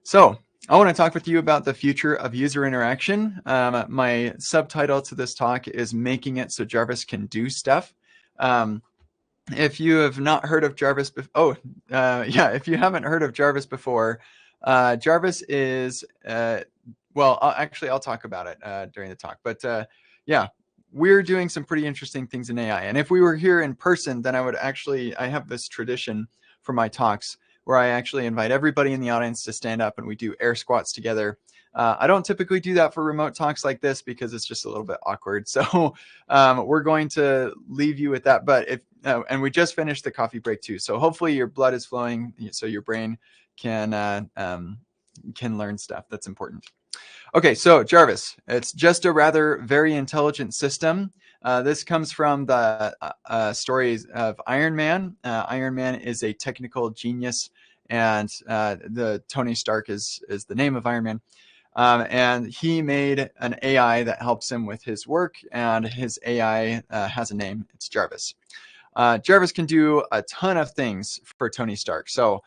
So I want to talk with you about the future of user interaction. My subtitle to this talk is Making It So Jarvis Can Do Stuff. If you have not heard of Jarvis, if you haven't heard of Jarvis before, Jarvis is, I'll talk about it during the talk. But yeah, we're doing some pretty interesting things in AI. And if we were here in person, then I have this tradition for my talks where I actually invite everybody in the audience to stand up and we do air squats together. I don't typically do that for remote talks like this because it's just a little bit awkward. So we're going to leave you with that. But and we just finished the coffee break too. So hopefully your blood is flowing so your brain can learn stuff that's important. Okay, so Jarvis, it's just a rather very intelligent system. This comes from the stories of Iron Man. Iron Man is a technical genius, and the Tony Stark is the name of Iron Man. And he made an AI that helps him with his work, and his AI has a name. It's Jarvis. Jarvis can do a ton of things for Tony Stark. So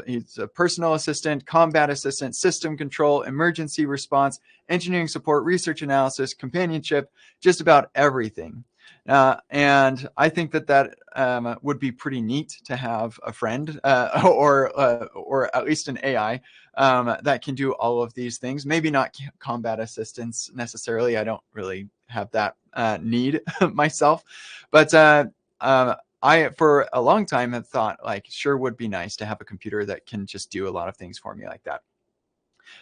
he's a personal assistant, combat assistant, system control, emergency response, engineering support, research analysis, companionship, just about everything. And I think that would be pretty neat to have a friend or at least an AI that can do all of these things. Maybe not combat assistance necessarily. I don't really have that need myself, but I, for a long time, have thought like, sure would be nice to have a computer that can just do a lot of things for me like that.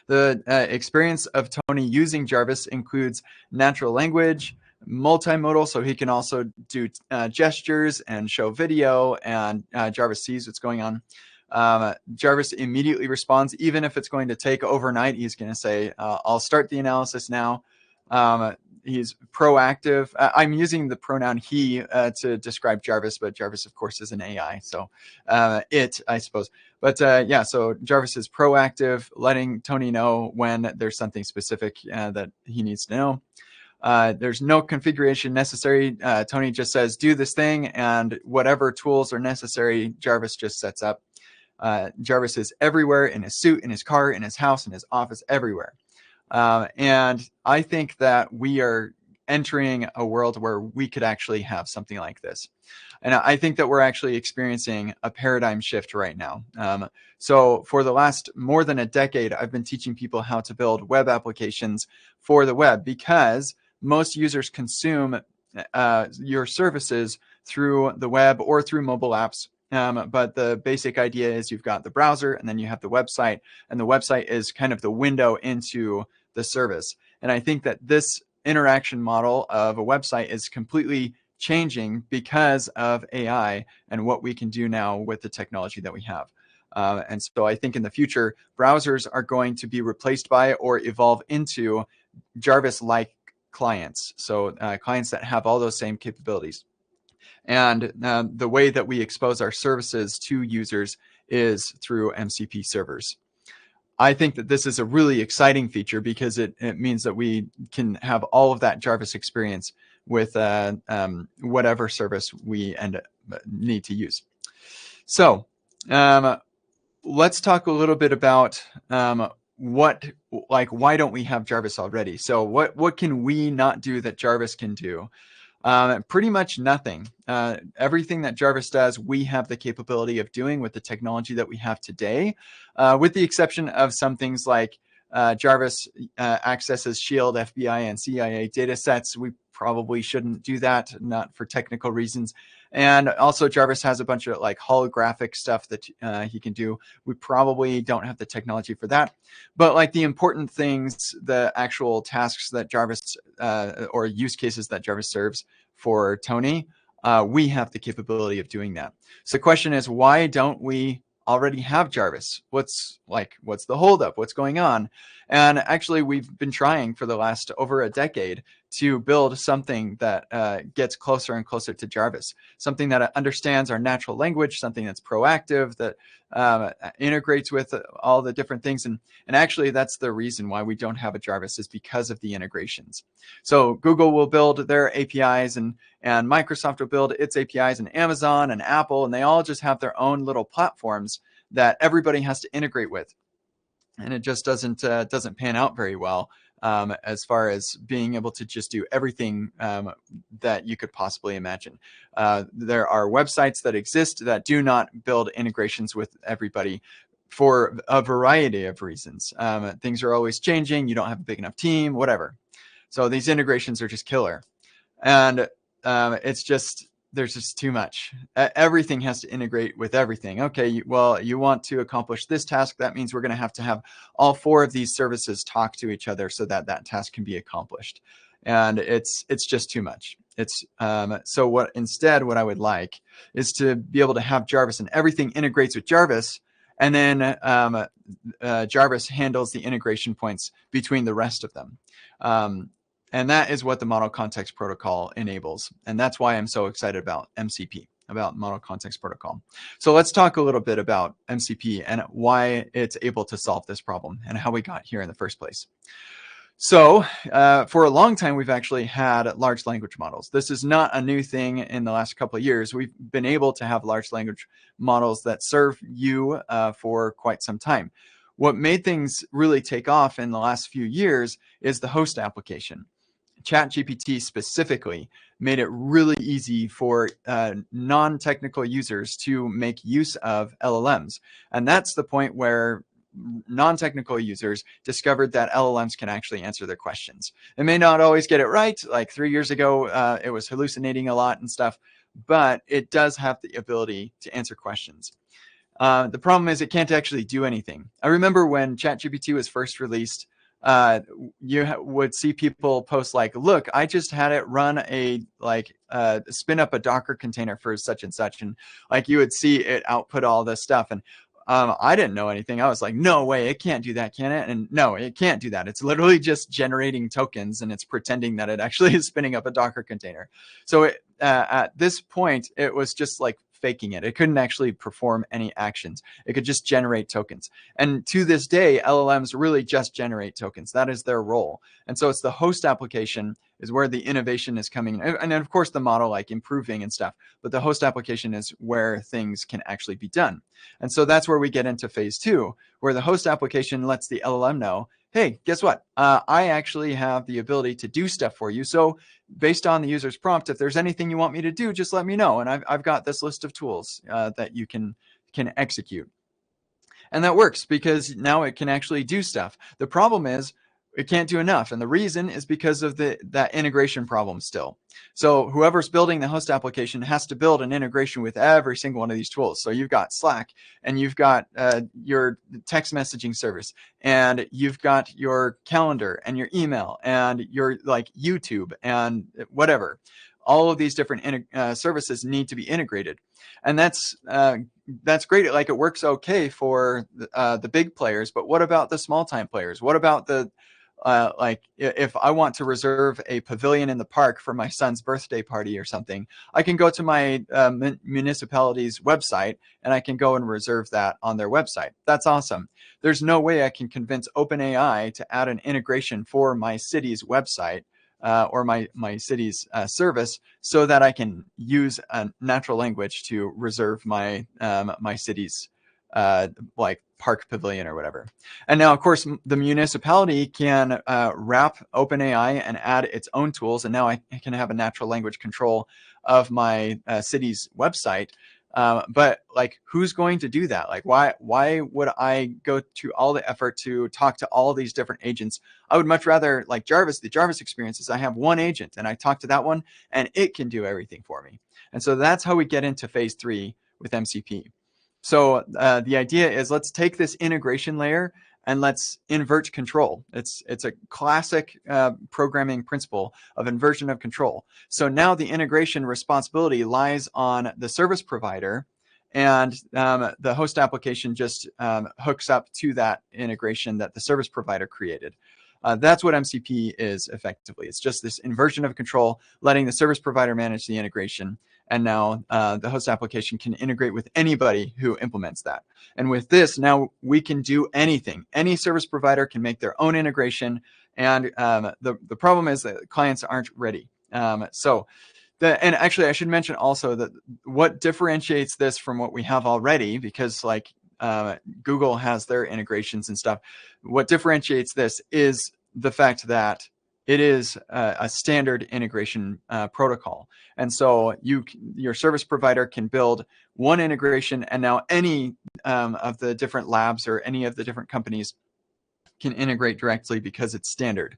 The experience of Tony using Jarvis includes natural language, multimodal, so he can also do gestures and show video, and Jarvis sees what's going on. Jarvis immediately responds, even if it's going to take overnight. He's going to say, I'll start the analysis now. He's proactive. I'm using the pronoun he to describe Jarvis, but Jarvis, of course, is an AI. So it, I suppose. But so Jarvis is proactive, letting Tony know when there's something specific that he needs to know. There's no configuration necessary. Tony just says, do this thing, and whatever tools are necessary, Jarvis just sets up. Jarvis is everywhere, in his suit, in his car, in his house, in his office, everywhere. And I think that we are entering a world where we could actually have something like this. And I think that we're actually experiencing a paradigm shift right now. So for the last more than a decade, I've been teaching people how to build web applications for the web because most users consume your services through the web or through mobile apps. But the basic idea is you've got the browser and then you have the website, and the website is kind of the window into the service. And I think that this interaction model of a website is completely changing because of AI and what we can do now with the technology that we have. And so I think in the future, browsers are going to be replaced by or evolve into Jarvis-like clients. So clients that have all those same capabilities. And the way that we expose our services to users is through MCP servers. I think that this is a really exciting feature because it means that we can have all of that Jarvis experience with whatever service we need to use. So let's talk a little bit about why don't we have Jarvis already? So what can we not do that Jarvis can do? Pretty much nothing. Everything that Jarvis does, we have the capability of doing with the technology that we have today, with the exception of some things like Jarvis accesses SHIELD, FBI, and CIA data sets. We probably shouldn't do that, not for technical reasons. And also Jarvis has a bunch of like holographic stuff that he can do. We probably don't have the technology for that. But like the important things, the actual tasks that Jarvis or use cases that Jarvis serves for Tony, we have the capability of doing that. So the question is, why don't we already have Jarvis? What's the holdup? What's going on? And actually, we've been trying for the last over a decade to build something that gets closer and closer to Jarvis, something that understands our natural language, something that's proactive, that integrates with all the different things. And actually, that's the reason why we don't have a Jarvis, is because of the integrations. So Google will build their APIs, and Microsoft will build its APIs, and Amazon and Apple, and they all just have their own little platforms that everybody has to integrate with. and it just doesn't pan out very well as far as being able to just do everything that you could possibly imagine. There are websites that exist that do not build integrations with everybody for a variety of reasons. Things are always changing. You don't have a big enough team, whatever. So these integrations are just killer. And it's just, there's just too much. Everything has to integrate with everything. Okay, you want to accomplish this task. That means we're going to have all 4 of these services talk to each other so that that task can be accomplished. And it's just too much. It's so what I would like is to be able to have Jarvis, and everything integrates with Jarvis, and then Jarvis handles the integration points between the rest of them. And that is what the Model Context Protocol enables. And that's why I'm so excited about MCP, about Model Context Protocol. So let's talk a little bit about MCP and why it's able to solve this problem and how we got here in the first place. So for a long time, we've actually had large language models. This is not a new thing in the last couple of years. We've been able to have large language models that serve you for quite some time. What made things really take off in the last few years is the host application. ChatGPT specifically made it really easy for non-technical users to make use of LLMs. And that's the point where non-technical users discovered that LLMs can actually answer their questions. They may not always get it right. Like 3 years ago, it was hallucinating a lot and stuff, but it does have the ability to answer questions. The problem is it can't actually do anything. I remember when ChatGPT was first released, you would see people post like, look, I just had it run spin up a Docker container for such and such. And like, you would see it output all this stuff. And I didn't know anything. I was like, no way, it can't do that, can it? And no, it can't do that. It's literally just generating tokens, and it's pretending that it actually is spinning up a Docker container. So at this point, it was just like faking it. It couldn't actually perform any actions. It could just generate tokens. And to this day, LLMs really just generate tokens. That is their role. And so it's the host application is where the innovation is coming. And then of course the model like improving and stuff, but the host application is where things can actually be done. And so that's where we get into phase 2, where the host application lets the LLM know, hey, guess what? I actually have the ability to do stuff for you. So based on the user's prompt, if there's anything you want me to do, just let me know. And I've got this list of tools that you can execute. And that works because now it can actually do stuff. The problem is it can't do enough. And the reason is because of that integration problem still. So whoever's building the host application has to build an integration with every single one of these tools. So you've got Slack, and you've got your text messaging service, and you've got your calendar and your email and your like YouTube and whatever. All of these different services need to be integrated. And that's great. Like it works okay for the big players, but what about the small time players? What about the like if I want to reserve a pavilion in the park for my son's birthday party or something, I can go to my municipality's website and I can go and reserve that on their website. That's awesome. There's no way I can convince OpenAI to add an integration for my city's website or my city's service so that I can use a natural language to reserve my my city's like park pavilion or whatever. And now, of course, the municipality can wrap OpenAI and add its own tools. And now I can have a natural language control of my city's website. But like, who's going to do that? Like, why would I go to all the effort to talk to all these different agents? I would much rather, like Jarvis, the Jarvis experience is I have one agent and I talk to that one and it can do everything for me. And so that's how we get into phase 3 with MCP. So the idea is let's take this integration layer and let's invert control. It's a classic programming principle of inversion of control. So now the integration responsibility lies on the service provider, and the host application just hooks up to that integration that the service provider created. That's what MCP is effectively. It's just this inversion of control, letting the service provider manage the integration. And now the host application can integrate with anybody who implements that. And with this, now we can do anything. Any service provider can make their own integration. And the problem is that clients aren't ready. And actually, I should mention also that what differentiates this from what we have already, because like Google has their integrations and stuff. What differentiates this is the fact that it is a standard integration protocol. And so your service provider can build one integration, and now any of the different labs or any of the different companies can integrate directly because it's standard.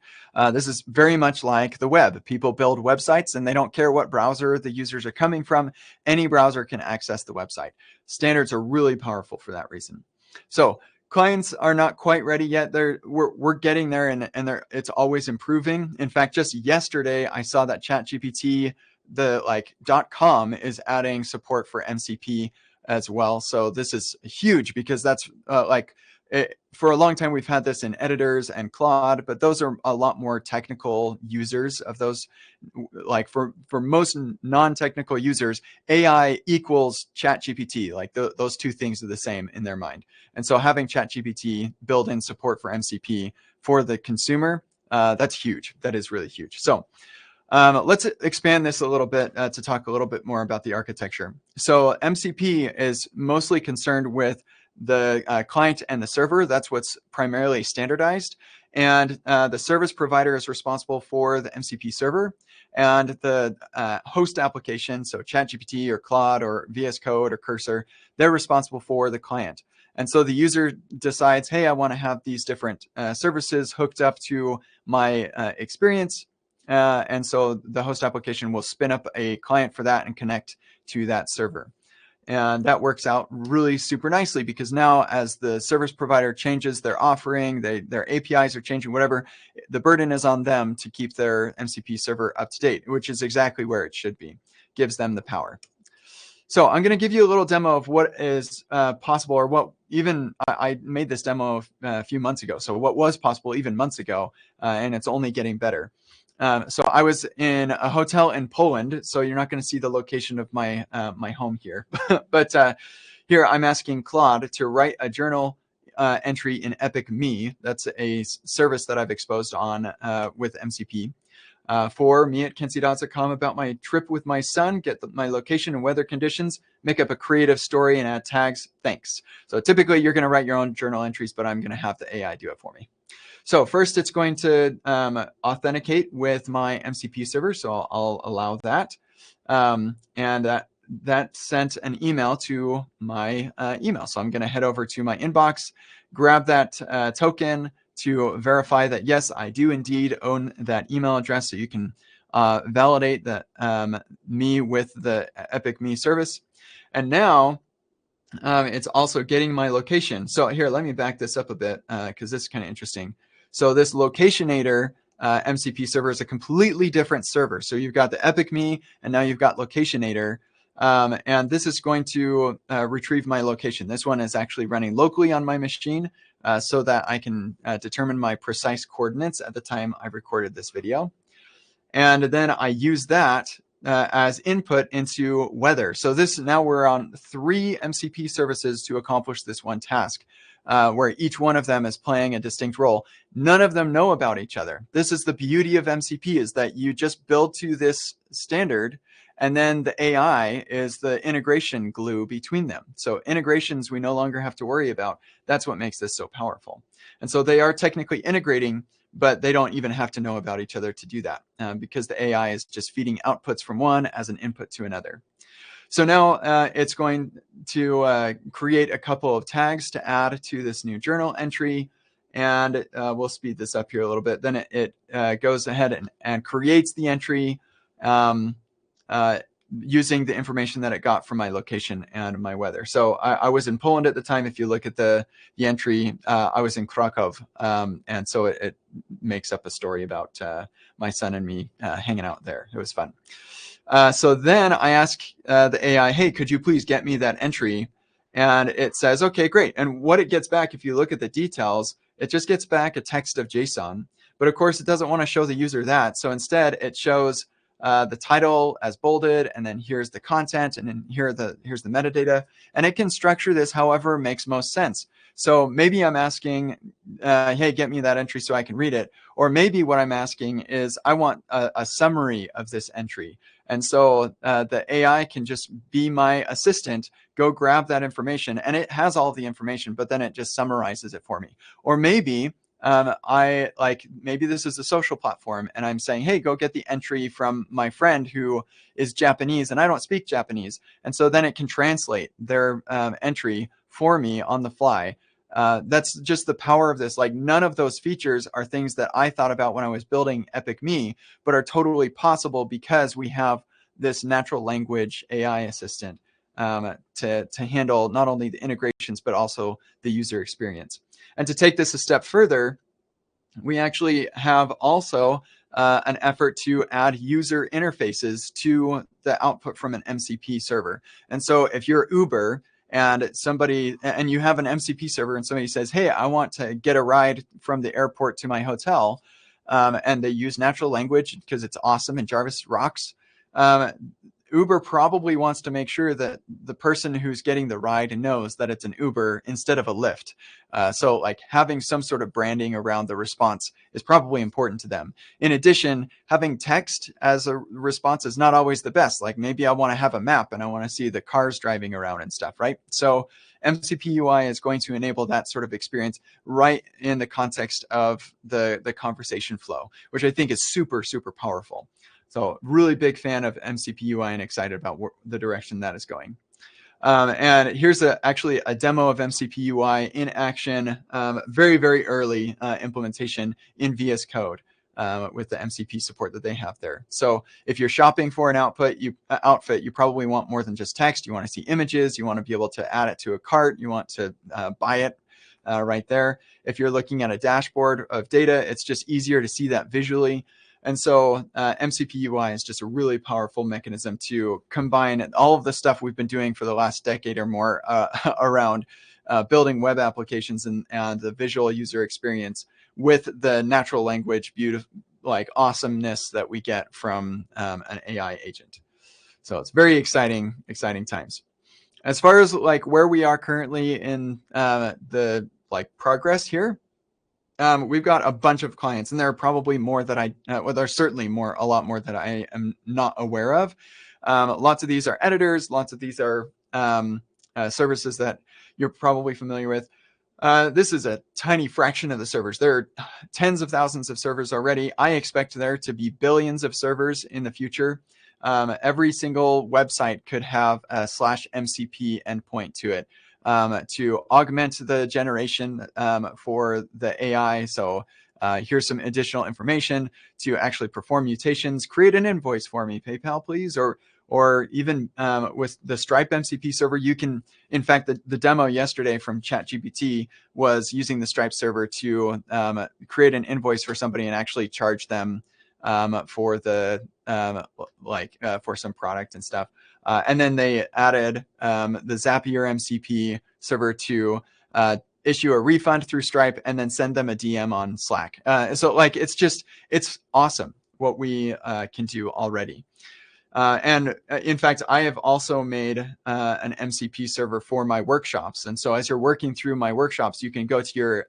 This is very much like the web. People build websites and they don't care what browser the users are coming from. Any browser can access the website. Standards are really powerful for that reason. So clients are not quite ready yet. We're getting there, and it's always improving. In fact, just yesterday, I saw that ChatGPT, the .com is adding support for MCP as well. So this is huge because that's for a long time, we've had this in editors and Claude, but those are a lot more technical users of those. Like for most non-technical users, AI equals ChatGPT. Like those two things are the same in their mind. And so having ChatGPT build in support for MCP for the consumer, that's huge. That is really huge. So let's expand this a little bit to talk a little bit more about the architecture. So MCP is mostly concerned with the client and the server. That's what's primarily standardized. And the service provider is responsible for the MCP server, and the host application, so ChatGPT or Claude or VS Code or Cursor, they're responsible for the client. And so the user decides, hey, I want to have these different services hooked up to my experience. And so the host application will spin up a client for that and connect to that server. And that works out really super nicely because now as the service provider changes their offering, their APIs are changing, whatever, the burden is on them to keep their MCP server up to date, which is exactly where it should be. Gives them the power. So I'm going to give you a little demo of what is possible, or what even I made this demo a few months ago. So what was possible even months ago, and it's only getting better. So I was in a hotel in Poland, so you're not going to see the location of my my home here. But here I'm asking Claude to write a journal entry in Epic Me. That's a service that I've exposed on with MCP. For me at KenzieDodds.com about my trip with my son, get my location and weather conditions, make up a creative story and add tags. Thanks. So typically you're going to write your own journal entries, but I'm going to have the AI do it for me. So first it's going to authenticate with my MCP server. So I'll allow that. And that sent an email to my email. So I'm going to head over to my inbox, grab that token to verify that, yes, I do indeed own that email address. So you can validate that me with the Epic Me service. And now it's also getting my location. So here, let me back this up a bit because this is kind of interesting. So this Locationator MCP server is a completely different server. So you've got the Epic Me, and now you've got Locationator. And this is going to retrieve my location. This one is actually running locally on my machine so that I can determine my precise coordinates at the time I recorded this video. And then I use that as input into weather. So now we're on 3 MCP services to accomplish this one task, where each one of them is playing a distinct role. None of them know about each other. This is the beauty of MCP, is that you just build to this standard, and then the AI is the integration glue between them. So integrations we no longer have to worry about. That's what makes this so powerful. And so they are technically integrating, but they don't even have to know about each other to do that because the AI is just feeding outputs from one as an input to another. So now it's going to create a couple of tags to add to this new journal entry. And we'll speed this up here a little bit. Then it goes ahead and creates the entry using the information that it got from my location and my weather. So I was in Poland at the time. If you look at the entry, I was in Krakow. And so it makes up a story about my son and me hanging out there. It was fun. So then I ask the AI, hey, could you please get me that entry? And it says, okay, great. And what it gets back, if you look at the details, it just gets back a text of JSON. But of course, it doesn't want to show the user that. So instead, it shows the title as bolded, and then here's the content, and then here's the metadata. And it can structure this however makes most sense. So maybe I'm asking, hey, get me that entry so I can read it. Or maybe what I'm asking is, I want a summary of this entry. And so the AI can just be my assistant, go grab that information, and it has all the information, but then it just summarizes it for me. Or maybe maybe this is a social platform and I'm saying, hey, go get the entry from my friend who is Japanese and I don't speak Japanese. And so then it can translate their entry for me on the fly. That's just the power of this. Like, none of those features are things that I thought about when I was building Epic Me, but are totally possible because we have this natural language AI assistant to handle not only the integrations, but also the user experience. And to take this a step further, we actually have also an effort to add user interfaces to the output from an MCP server. And so if you're Uber and you have an MCP server and somebody says, hey, I want to get a ride from the airport to my hotel, and they use natural language because it's awesome and Jarvis rocks, Uber probably wants to make sure that the person who's getting the ride knows that it's an Uber instead of a Lyft. So like having some sort of branding around the response is probably important to them. In addition, having text as a response is not always the best. Like maybe I want to have a map and I want to see the cars driving around and stuff, right? So MCP UI is going to enable that sort of experience right in the context of the conversation flow, which I think is super, super powerful. So really big fan of MCP UI and excited about the direction that is going. And here's actually a demo of MCP UI in action, very, very early implementation in VS Code with the MCP support that they have there. So if you're shopping for an outfit, you probably want more than just text. You want to see images. You want to be able to add it to a cart. You want to buy it right there. If you're looking at a dashboard of data, it's just easier to see that visually. And so MCP UI is just a really powerful mechanism to combine all of the stuff we've been doing for the last decade or more around building web applications and the visual user experience with the natural language awesomeness that we get from an AI agent. So it's very exciting times. As far as like where we are currently in the progress here, we've got a bunch of clients, and there are probably more that there's certainly a lot more that I am not aware of. Lots of these are editors. Lots of these are services that you're probably familiar with. This is a tiny fraction of the servers. There are tens of thousands of servers already. I expect there to be billions of servers in the future. Every single website could have a /MCP endpoint to it. To augment the generation for the AI. So here's some additional information to actually perform mutations. Create an invoice for me, PayPal, please. Or even with the Stripe MCP server, you can, in fact, the demo yesterday from ChatGPT was using the Stripe server to create an invoice for somebody and actually charge them for the for some product and stuff. And then they added the Zapier MCP server to issue a refund through Stripe and then send them a DM on Slack. So like it's awesome what we can do already. And in fact, I have also made an MCP server for my workshops. And so as you're working through my workshops, you can go to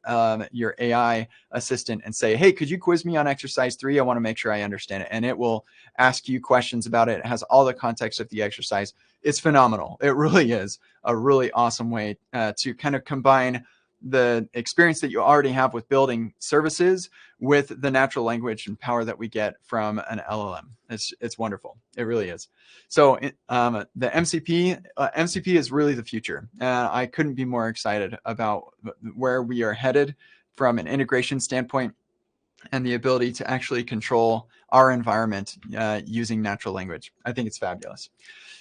your AI assistant and say, hey, could you quiz me on exercise 3? I want to make sure I understand it. And it will ask you questions about it. It has all the context of the exercise. It's phenomenal. It really is a really awesome way to kind of combine the experience that you already have with building services with the natural language and power that we get from an LLM. It's wonderful. It really is. So the MCP is really the future. I couldn't be more excited about where we are headed from an integration standpoint and the ability to actually control our environment using natural language. I think it's fabulous.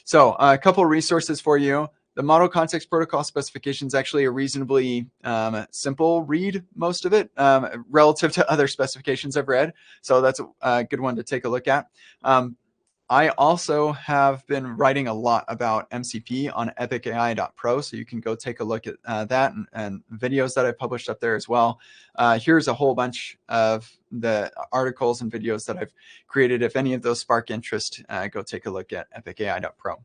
So a couple of resources for you. The Model Context Protocol specification is actually a reasonably simple read, most of it, relative to other specifications I've read. So that's a good one to take a look at. I also have been writing a lot about MCP on epicai.pro, so you can go take a look at that and videos that I published up there as well. Here's a whole bunch of the articles and videos that I've created. If any of those spark interest, go take a look at epicai.pro.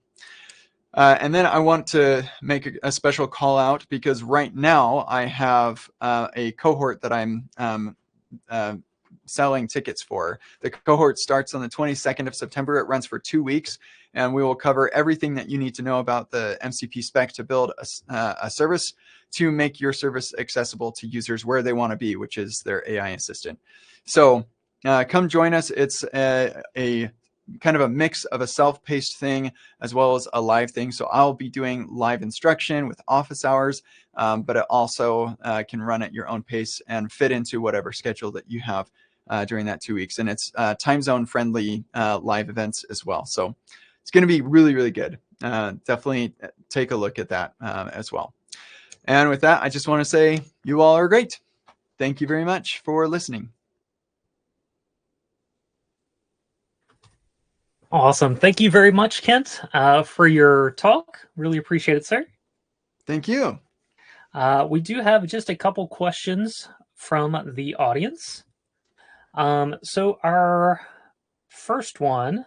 And then I want to make a special call out because right now I have a cohort that I'm selling tickets for. The cohort starts on the 22nd of September. It runs for 2 weeks, and we will cover everything that you need to know about the MCP spec to build a service to make your service accessible to users where they want to be, which is their AI assistant. So come join us. It's a kind of a mix of a self-paced thing as well as a live thing. So I'll be doing live instruction with office hours, but it also can run at your own pace and fit into whatever schedule that you have during that 2 weeks. And it's time zone friendly live events as well. So it's going to be really, really good. Definitely take a look at that as well. And with that, I just want to say you all are great. Thank you very much for listening. Awesome. Thank you very much, Kent, for your talk. Really appreciate it, sir. Thank you. We do have just a couple questions from the audience. So our first one,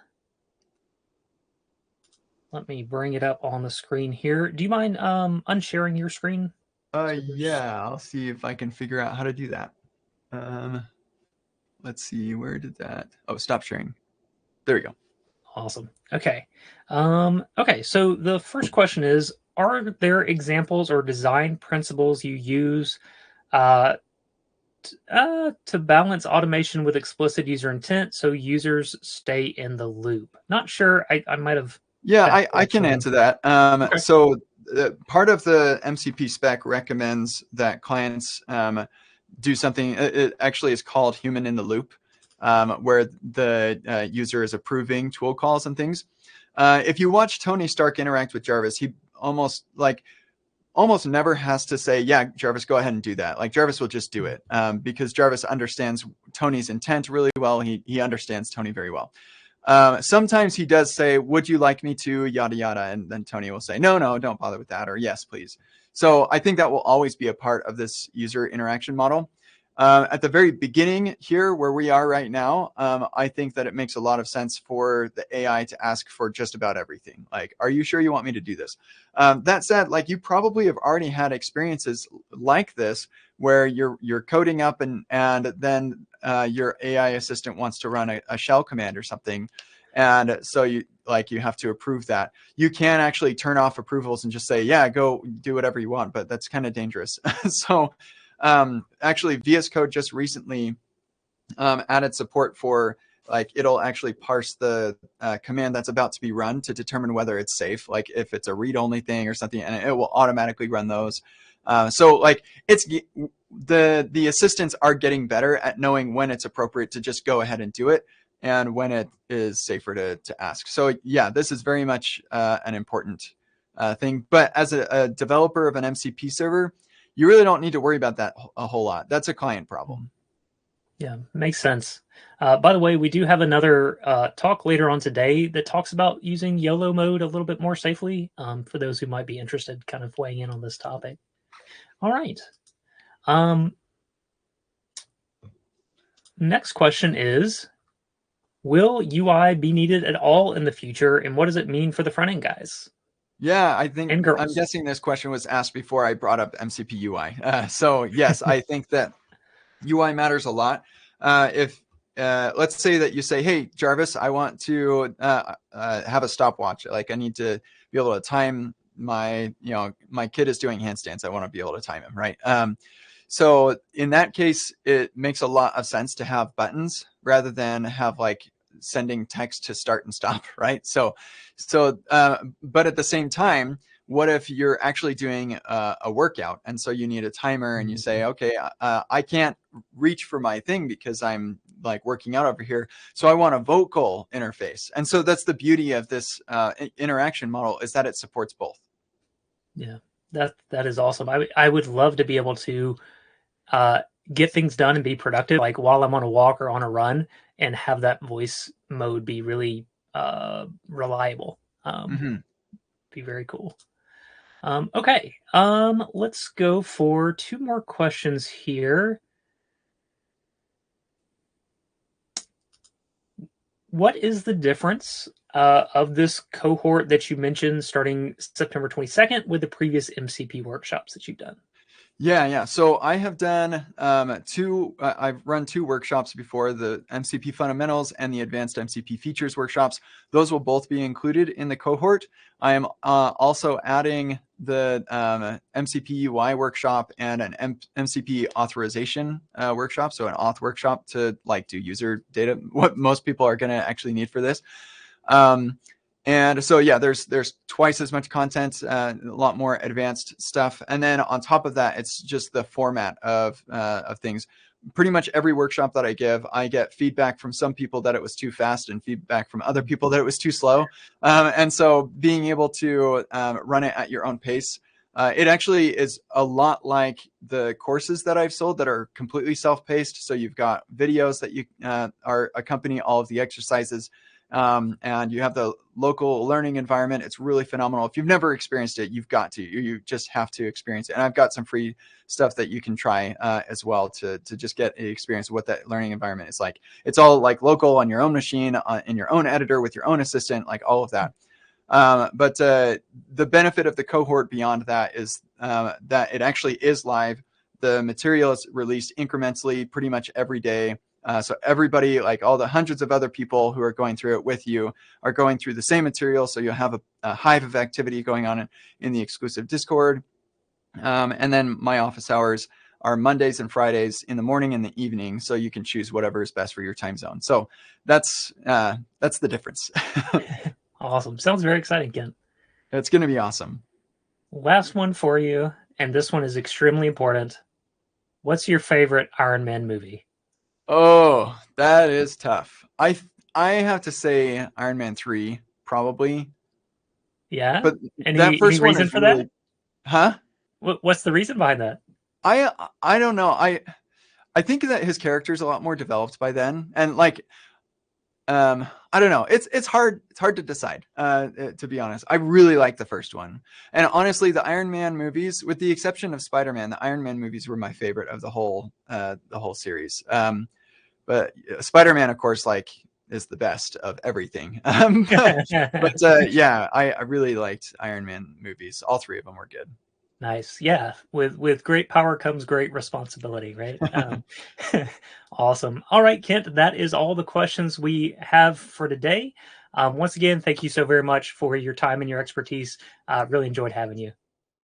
let me bring it up on the screen here. Do you mind unsharing your screen? Yeah, I'll see if I can figure out how to do that. Let's see, where did that? Oh, stop sharing. There we go. Awesome. Okay. Okay. So the first question is: are there examples or design principles you use to balance automation with explicit user intent so users stay in the loop? Not sure. I might have. Yeah, I can answer that. Okay. So part of the MCP spec recommends that clients do something. It actually is called human in the loop, where the user is approving tool calls and things. If you watch Tony Stark interact with Jarvis, he almost never has to say, yeah, Jarvis, go ahead and do that. Like Jarvis will just do it because Jarvis understands Tony's intent really well. He understands Tony very well. Sometimes he does say, would you like me to, yada, yada. And then Tony will say, no, don't bother with that. Or yes, please. So I think that will always be a part of this user interaction model. At the very beginning here where we are right now, I think that it makes a lot of sense for the AI to ask for just about everything. Like, are you sure you want me to do this? That said, like you probably have already had experiences like this where you're coding up and then your AI assistant wants to run a shell command or something. And so you have to approve that. You can actually turn off approvals and just say, yeah, go do whatever you want, but that's kind of dangerous. So actually VS Code just recently added support for like it'll actually parse the command that's about to be run to determine whether it's safe, like if it's a read-only thing or something, and it will automatically run those. So like it's the assistants are getting better at knowing when it's appropriate to just go ahead and do it and when it is safer to ask. So yeah, this is very much an important thing. But as a developer of an MCP server, you really don't need to worry about that a whole lot. That's a client problem. Yeah, makes sense. By the way, we do have another talk later on today that talks about using YOLO mode a little bit more safely for those who might be interested, kind of weighing in on this topic. All right. Next question is, will UI be needed at all in the future, and what does it mean for the front-end guys? Yeah, I think And girls. I'm guessing this question was asked before I brought up MCP UI. So yes, I think that UI matters a lot. If let's say that you say, hey, Jarvis, I want to have a stopwatch. Like I need to be able to time my kid is doing handstands. I want to be able to time him, right? So in that case, it makes a lot of sense to have buttons rather than have like sending text to start and stop, right? So but at the same time, what if you're actually doing a workout and so you need a timer and you say, okay, I can't reach for my thing because I'm like working out over here, so I want a vocal interface. And so that's the beauty of this interaction model, is that it supports both. Yeah, that is awesome. I would love to be able to get things done and be productive, like while I'm on a walk or on a run, and have that voice mode be really reliable. Be very cool. Okay, let's go for two more questions here. What is the difference of this cohort that you mentioned starting September 22nd with the previous MCP workshops that you've done? Yeah. So I have done I've run two workshops before, the MCP fundamentals and the advanced MCP features workshops. Those will both be included in the cohort. I am also adding the MCP UI workshop and an MCP authorization workshop. So an auth workshop to like do user data, what most people are going to actually need for this. And so, yeah, there's twice as much content, a lot more advanced stuff. And then on top of that, it's just the format of things. Pretty much every workshop that I give, I get feedback from some people that it was too fast and feedback from other people that it was too slow. And so being able to run it at your own pace, it actually is a lot like the courses that I've sold that are completely self-paced. So you've got videos that you are accompany all of the exercises. And you have the local learning environment. It's really phenomenal. If you've never experienced it, you've got to. You just have to experience it. And I've got some free stuff that you can try as well to just get an experience of what that learning environment is like. It's all like local on your own machine, in your own editor with your own assistant, like all of that. But the benefit of the cohort beyond that is that it actually is live. The material is released incrementally pretty much every day. So everybody, like all the hundreds of other people who are going through it with you, are going through the same material. So you'll have a hive of activity going on in the exclusive Discord. And then my office hours are Mondays and Fridays in the morning and the evening. So you can choose whatever is best for your time zone. So that's the difference. Awesome. Sounds very exciting, Ken. It's going to be awesome. Last one for you, and this one is extremely important. What's your favorite Iron Man movie? Oh, that is tough. I have to say Iron Man 3, probably. Yeah. But that Any first one reason is for that? really, huh? What's the reason behind that? I don't know. I think that his character is a lot more developed by then, and like I don't know. It's hard to decide. To be honest, I really like the first one, and honestly, the Iron Man movies, with the exception of Spider-Man, the Iron Man movies were my favorite of the whole series. But Spider-Man, of course, like is the best of everything. Yeah, I really liked Iron Man movies. All three of them were good. Nice. Yeah. With great power comes great responsibility, right? Awesome. All right, Kent, that is all the questions we have for today. Once again, thank you so very much for your time and your expertise. Really enjoyed having you.